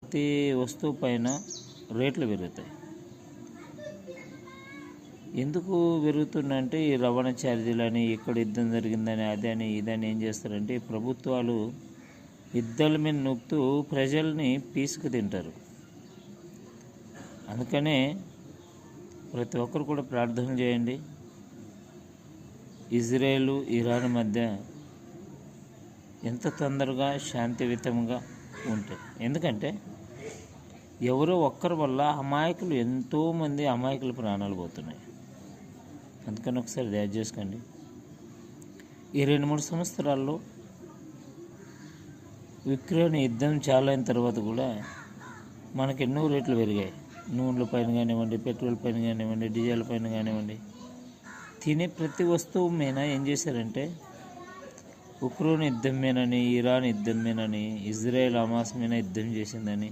ప్రతి వస్తువు పైన రేట్లు పెరుగుతాయి. ఎందుకు పెరుగుతుందంటే ఈ రవాణా ఛార్జీలని, ఇక్కడ యుద్ధం జరిగిందని, అదని ఇదని ఏం చేస్తారంటే ఈ ప్రభుత్వాలు యుద్ధాల మీద నొక్కుతూ ప్రజల్ని పీసుకు తింటారు. అందుకనే ప్రతి ఒక్కరు కూడా ప్రార్థన చేయండి. ఇజ్రాయేలు ఇరాన్ మధ్య ఎంత తొందరగా శాంతియుతంగా ఉంటాయి. ఎందుకంటే ఎవరో ఒక్కరి వల్ల ఎంతోమంది అమాయకుల ప్రాణాలు పోతున్నాయి. అందుకని ఒకసారి దయ చేసుకోండి. ఈ 2-3 సంవత్సరాల్లో ఉక్రెయిన్ యుద్ధం చాలా అయిన తర్వాత కూడా మనకి ఎన్నో రేట్లు పెరిగాయి. నూనెల పైన కానివ్వండి, పెట్రోల్ పైన కానివ్వండి, డీజిల్ పైన కానివ్వండి, తినే ప్రతి వస్తువు మీద ఏం చేశారంటే ఉక్రెయిన్ యుద్ధం మీదని, ఇరాన్ యుద్ధం మీదని, ఇజ్రాయెల్ హమాస్ మీద యుద్ధం చేసిందని